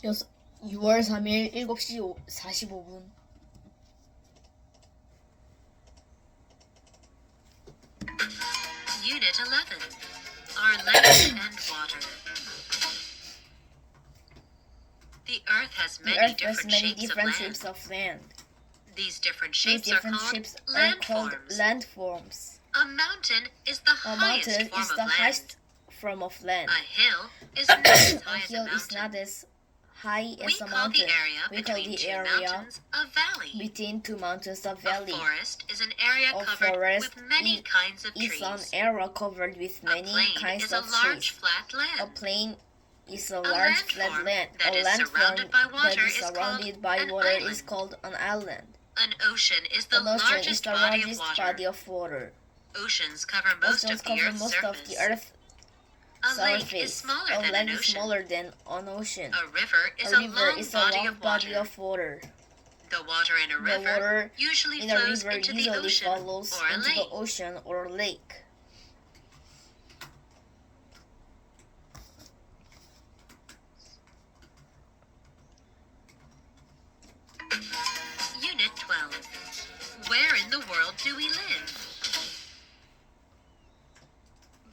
6월 3일 7시 45분. Unit 11. Our land and water. The Earth has many different shapes of land. These different These shapes different are called shapes are called landforms. landforms. A mountain is the A highest mountain form is of the land. highest form of land. A hill is not as A high as a hill is mountain. not as high We as a call the mountain. area We call between the two area mountains a valley. between two mountains a A valley. forest is an area A covered forest with many kinds of is an trees. area covered with A many plain kinds is a of large trees. flat A land. plain is a A large landform flat land. that A is landform surrounded by water that is is surrounded called by an water island. is called an island. An ocean is the An ocean largest is the body largest of water. body of water. Oceans cover most Oceans of the cover Earth's most surface. of the Earth's A lake surface. is smaller A than lake an is ocean. smaller than an ocean. A river is A a river long is a body long of body water. of water. The water in a The river water usually in a flows river into the usually ocean follows or a into lake. the ocean or lake. Unit 12. Where in the world do we live?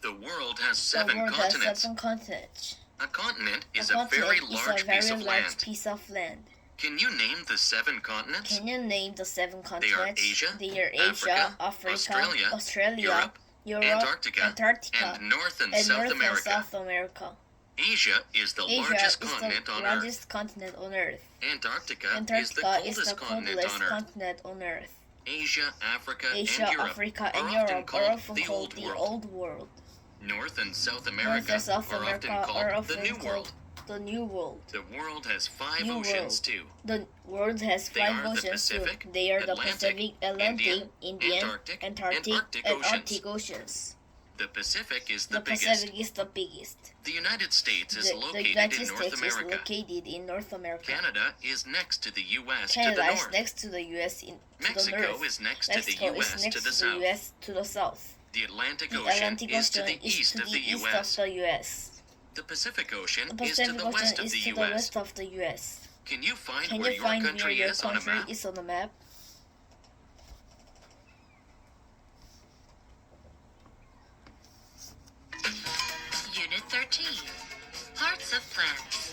The world has The seven world has continents. 7 continents. A continent is A a very continent is large a very piece of large land. piece of land. Can you name the 7 continents? Can you name the 7 They continents? are Asia, They are Asia, Africa, Australia, Europe, Antarctica, Antarctica, and North and and South North America. and South America. Asia is the Asia largest is continent the on largest Earth. continent on Earth. Antarctica is the Antarctica is coldest the continent coldest on Earth. continent on Earth. Asia, Africa, Asia, and Europe Africa, are and often Europe are called often the called Old the World. Old World. North and South North America and South are America often are called the often New called World. the New World. The world has 5 New oceans world. too. The world has They 5 are the oceans too. Pacific, They are the Atlantic, Pacific, Atlantic, Indian, Antarctic, Antarctic, and Arctic and oceans. Arctic oceans. The Pacific is The the biggest. Pacific is the biggest. The United States is The located United in North States is America. located in North America. Canada is next to the U.S. to Canada the is north. next to the U.S. to the Mexico north. is next Mexico to the is U.S. next to the to the south. U.S. to the south. The Atlantic The Ocean Atlantic is to Ocean the is east to of the the east U.S. of the U.S. The Pacific Ocean The is to Pacific the west Ocean of is the to the U.S. west of the U.S. Can you find Can where you your find where country your is on a country map? is on the map? Unit 13. Parts of plants.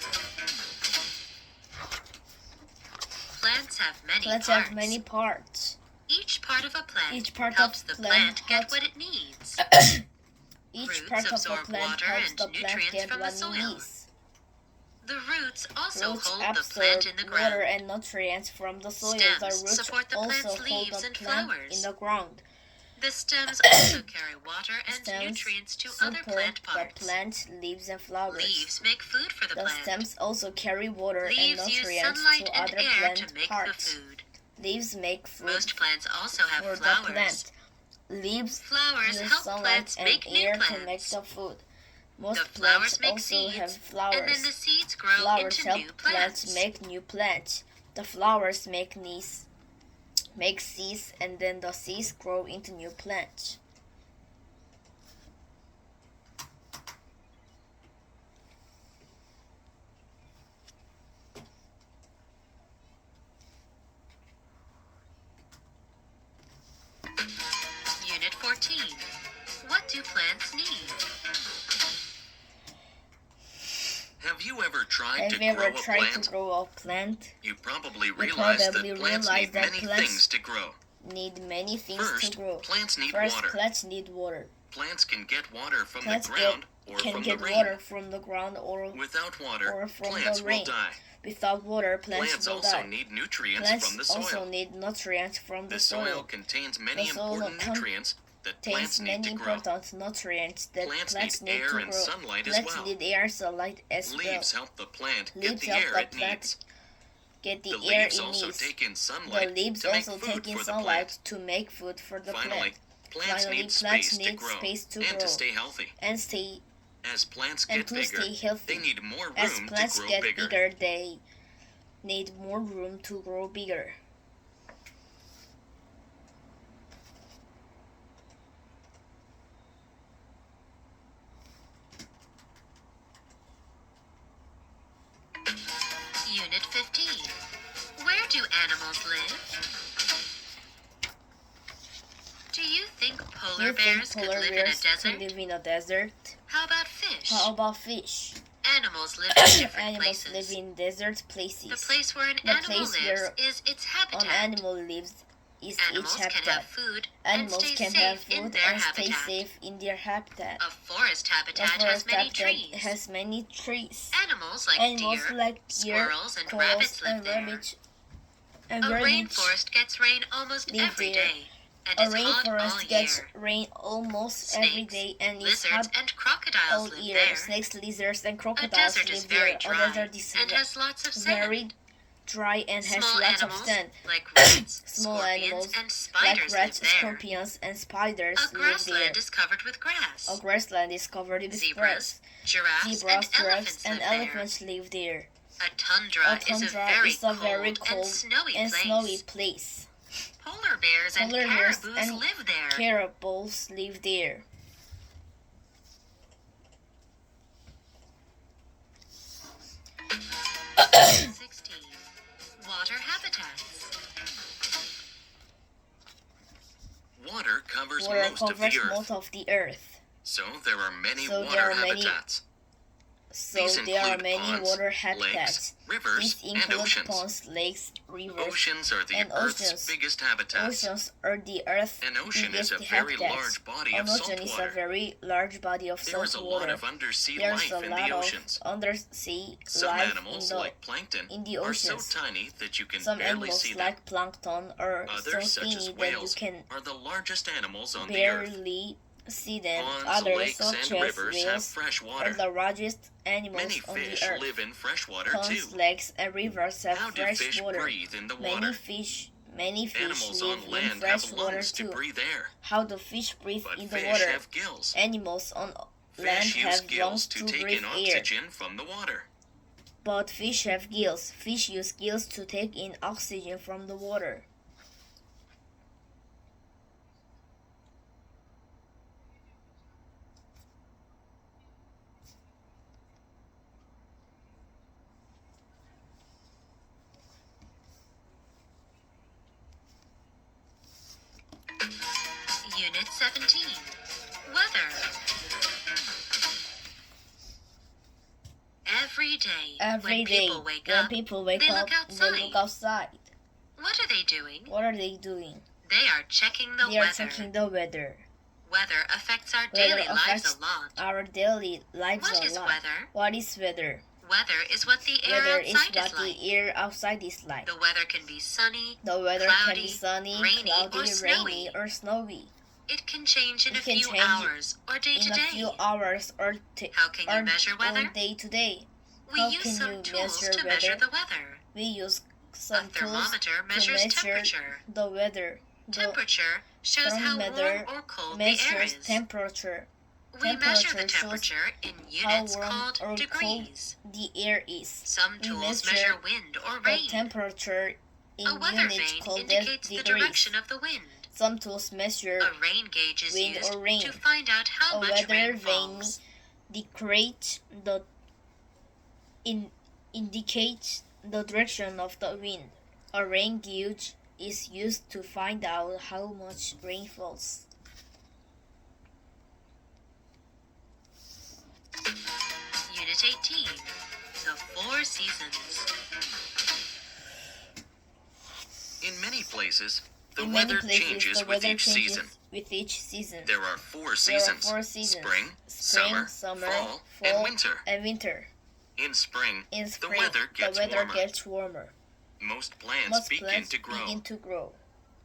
Plants have many Plants parts. have many parts. Each part of a plant Each part helps of the plant plant get helps- what it needs. Each Roots part of a absorb plant water helps and the plant nutrients get from the what it soil. needs. The roots also Roots hold the absorb plant in the ground. water and nutrients from the soil. Stems The roots support the also plant's hold leaves the and plant flowers. in the ground. The stems also carry water and Stems nutrients to other support plant the parts. plant leaves and flowers. Leaves make food for the The plant. stems also carry water and Leaves use nutrients sunlight to and other air plant to make parts. the food. Leaves make food Most plants also have for the flowers. plant. Leaves Flowers use help sunlight plants and make new air to make plants. the food. Most The plants flowers make also seeds, have and flowers. then the seeds grow Flowers into help new plants plants. make new plants. The flowers make seeds, and then the seeds grow into new plants. Unit 14. What do plants need? Have you ever tried Have to you grow ever a tried plant? to grow a plant? You probably You realize probably that plants realize need that many plants things to grow. Need many things First, to grow. plants need First, water. plants need water. Plants can get water from Plants the ground or can from get the rain. water from the ground or Without water, or from plants the will rain. die. Without water, plants Plants will also die. need nutrients Plants from the also soil. need nutrients from The the soil soil. contains many The soil important nutrients that plants Contains need many to grow. important nutrients that Plants plants need need air to and grow. sunlight as Plants well. need air and sunlight as well. Leaves help the plant get Leaves the help air the it plant needs. Get the The air leaves it also needs. take in The sunlight leaves to make also food take in for the sunlight plant. to make food for the Finally, plant. plants Finally, need plants space to need grow space to and grow to stay healthy. and stay As plants and get to bigger, stay healthy. they need more As room to plants grow get bigger. bigger, they need more room to grow bigger. Unit 15. Where do animals live? Do you think Do polar you think bears could polar live in a bears could desert? live in a desert? How about fish? How about fish? Animals live in different Animals places. live in desert places. The place where an The animal place lives where is its An habitat. animal lives is Animals its can habitat. have food Animals and stay can safe have in food their and stay habitat. safe in their habitat. A forest A habitat has forest many habitat trees. has many trees. Animals like Animals deer, like deer, squirrels, and squirrels, rabbits live and there. rabbits, and A rabbits. rainforest gets rain almost live every there. day and A is hot all rainforest gets year. rain almost every Snakes, day and is Lizards hot and crocodiles all live year. there. Snakes, lizards, and A crocodiles desert is live very there. dry A desert is and has lots of sand. very dry and has Small lots of animals sand. like rats, Small scorpions, animals and like spiders rats, live there. scorpions, and spiders A live there. grassland is covered with grass. A grassland is covered with Zebras, grass. giraffes, Zebras, and elephants and live there. elephants live there. A tundra, A tundra is a very cold, cold and snowy and place. snowy place. Polar bears and Polar bears caribous and live there. Caribous live there. Unit 16. Water habitats. Water covers Water most of the covers earth, most of the earth. so there are many So water there are many- habitats. So These there are include many ponds, water lakes, habitats. rivers, These and include oceans. ponds, lakes, rivers. Oceans are the and Earth's oceans. biggest habitats. Oceans are the Earth's An ocean is biggest a very habitats. large body An of ocean salt is a water. very large body of There is salt a lot water. of undersea There's life a in lot the of oceans. undersea Some life animals, in the like plankton, in the are so oceans. tiny that you can Some barely animals see them. like plankton are so Others, such tiny as that you whales, can are the largest animals on the earth. barely see them. Ponds, Others, lakes, such and as rivers have whales, fresh are water. the largest animals Many on fish the earth. live in fresh water Ponds, too. lakes, and rivers have How do fresh fish water. breathe in the Many water? fish Animals live on in land fresh have water lungs to too. breathe air, How do fish breathe but in the fish water? have gills. Animals on land Fish use have lungs gills to to take breathe in air. oxygen from the water. But fish have gills. Fish use gills to take in oxygen from the water. Unit 17. Weather. Every day, Every when day, people wake when up, people wake they up, look outside. they look outside. What are they doing? What are they doing? They are checking the They are weather. checking the weather. Weather affects our Weather daily lives affects a lot. our daily lives What a is lot. weather? What is weather? Weather is what the air Weather is outside what is like. the air outside is like. The weather can be sunny. The weather can cloudy, be sunny, rainy, or cloudy, snowy. rainy, or snowy. It can change in It a can few change hours or day to In a day. few hours or How can you measure weather? day to day. We How use can some you tools measure to measure weather? the weather. We use A some tools thermometer to measures measure temperature. the weather. The Temperature shows how thermometer warm or cold the air measures is. temperature. We measure the temperature shows temperature in how units warm called or cold degrees. the air is. Some We tools measure measure wind or The rain. temperature in A weather units vane called indicates the degrees. direction of the wind. Some tools measure A rain gauge is wind used or rain. to find out how A much weather rain vane falls. indicates the direction of the wind. A rain gauge is used to find out how much rain falls. Unit 18. The Four Seasons. In many places, the In many weather places, changes the with weather each changes season. with each season. There are four There are seasons: 4 seasons: spring, summer, fall, and winter. and winter. In spring, In spring, weather gets warmer. gets warmer. most plants Most begin plants to grow. begin to grow.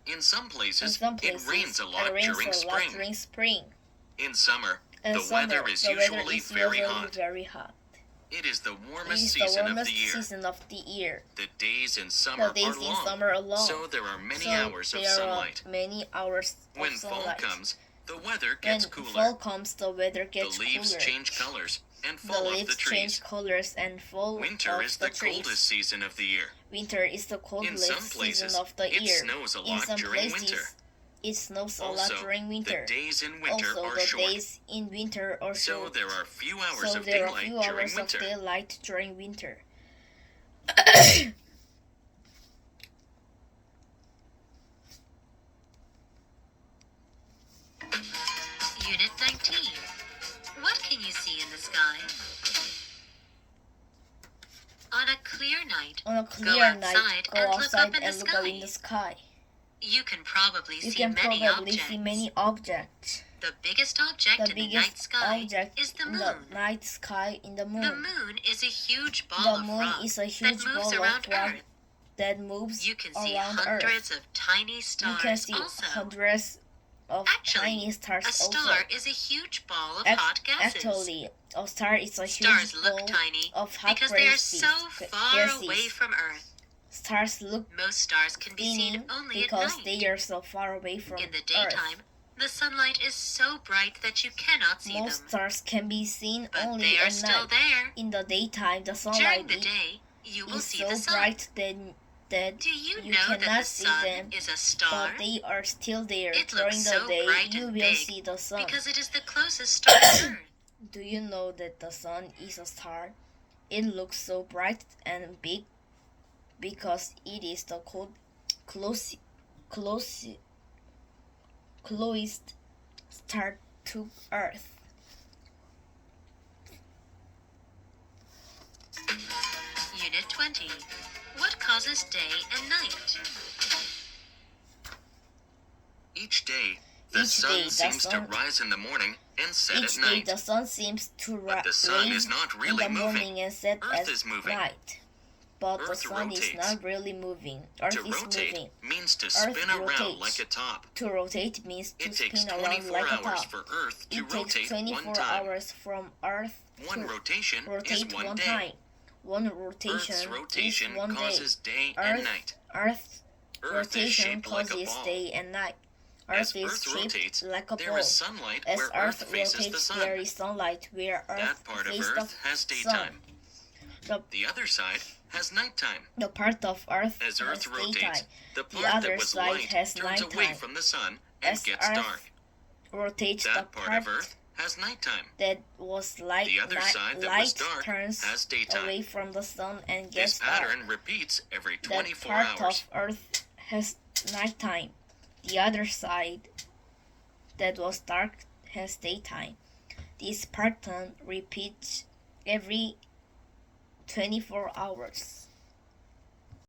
In some In places, some places, it rains a lot it rains during a lot spring. during spring. In summer, In the summer, weather is the usually weather is very usually hot. very hot. It is the It warmest is the season of warmest the year. season of the year. The days in summer The days are in long, summer are long. so there are many So hours of there are sunlight. many hours of When fall sunlight. comes, the weather When gets cooler. fall comes, the weather The gets leaves cooler. change colors and The fall off leaves the trees. change colors and fall Winter off is the the trees. coldest season of the year. Winter is the coldest some places, season of the it year. snows a In lot some during places, winter. it snows a lot Also, during winter. the days in winter Also, are the short, days in winter are so short. there are few hours So of there are daylight few during hours of winter. daylight during winter. Unit 19. What can you see in the sky? On a clear night, On a clear night, outside go and look outside up in the and look up in the sky. sky. you can probably You see can many probably objects. see many objects. The biggest object The in the night biggest sky object is the in moon. the night sky in the The moon. moon is a huge ball The of moon rock is a that huge moves ball around of rock Earth. that moves You can see around hundreds Earth. of tiny You stars can see also. hundreds of Actually, tiny stars a star also. is a huge ball of Ac- hot gases. Actually, a star is a Stars huge look ball tiny of hot because they are gases. so far gases. away from Earth. Stars look Most stars can be tiny seen only at because night. they are so far away from In the Earth. daytime, the sunlight is so bright that you cannot see Most them. stars can be seen But only they are at still night. there. In the daytime, the During sunlight the day, you will is see so the sun. bright that Do you you know that cannot the see sun them, is a star? but they are still there. It During looks the so day, bright you and will big see the sun. because it is the closest star to Earth. Do you know that the sun is a star? It looks so bright and big because it is the closest star to Earth. Unit 20. What causes day and night? Each day, the Each sun day, the seems to sun- rise in the morning and set Each at day, night. the sun seems to But the sun rise is not in really the moving. morning and set Earth at is moving. night. But the Earth sun is rotates. not really moving. Earth To is rotate moving. means to spin around rotates. like a top. To rotate means to It takes spin around 24 like a hours top. for Earth to It takes rotate 24 one time. hours from Earth One to rotation rotate is one one day. time. One rotation Earth's rotation is one causes day Earth, and night. Earth's Earth is rotation shaped like a causes ball. day and night. As Earth is Earth shaped rotates, like a there ball. is sunlight As where Earth Earth faces the rotates, sun. there is sunlight where Earth That part of faces Earth has the daytime. sun. The other side has nighttime. The part of Earth As has Earth rotates, daytime. the The part other that was side light has turns away nighttime. from the sun and As gets Earth dark. rotates, the That part of Earth has nighttime. that was light, The other side that was dark turns has daytime. away from the sun and This gets pattern dark. repeats every That 24 part hours. of Earth has nighttime. The other side that was dark has daytime. This pattern repeats every 24 hours.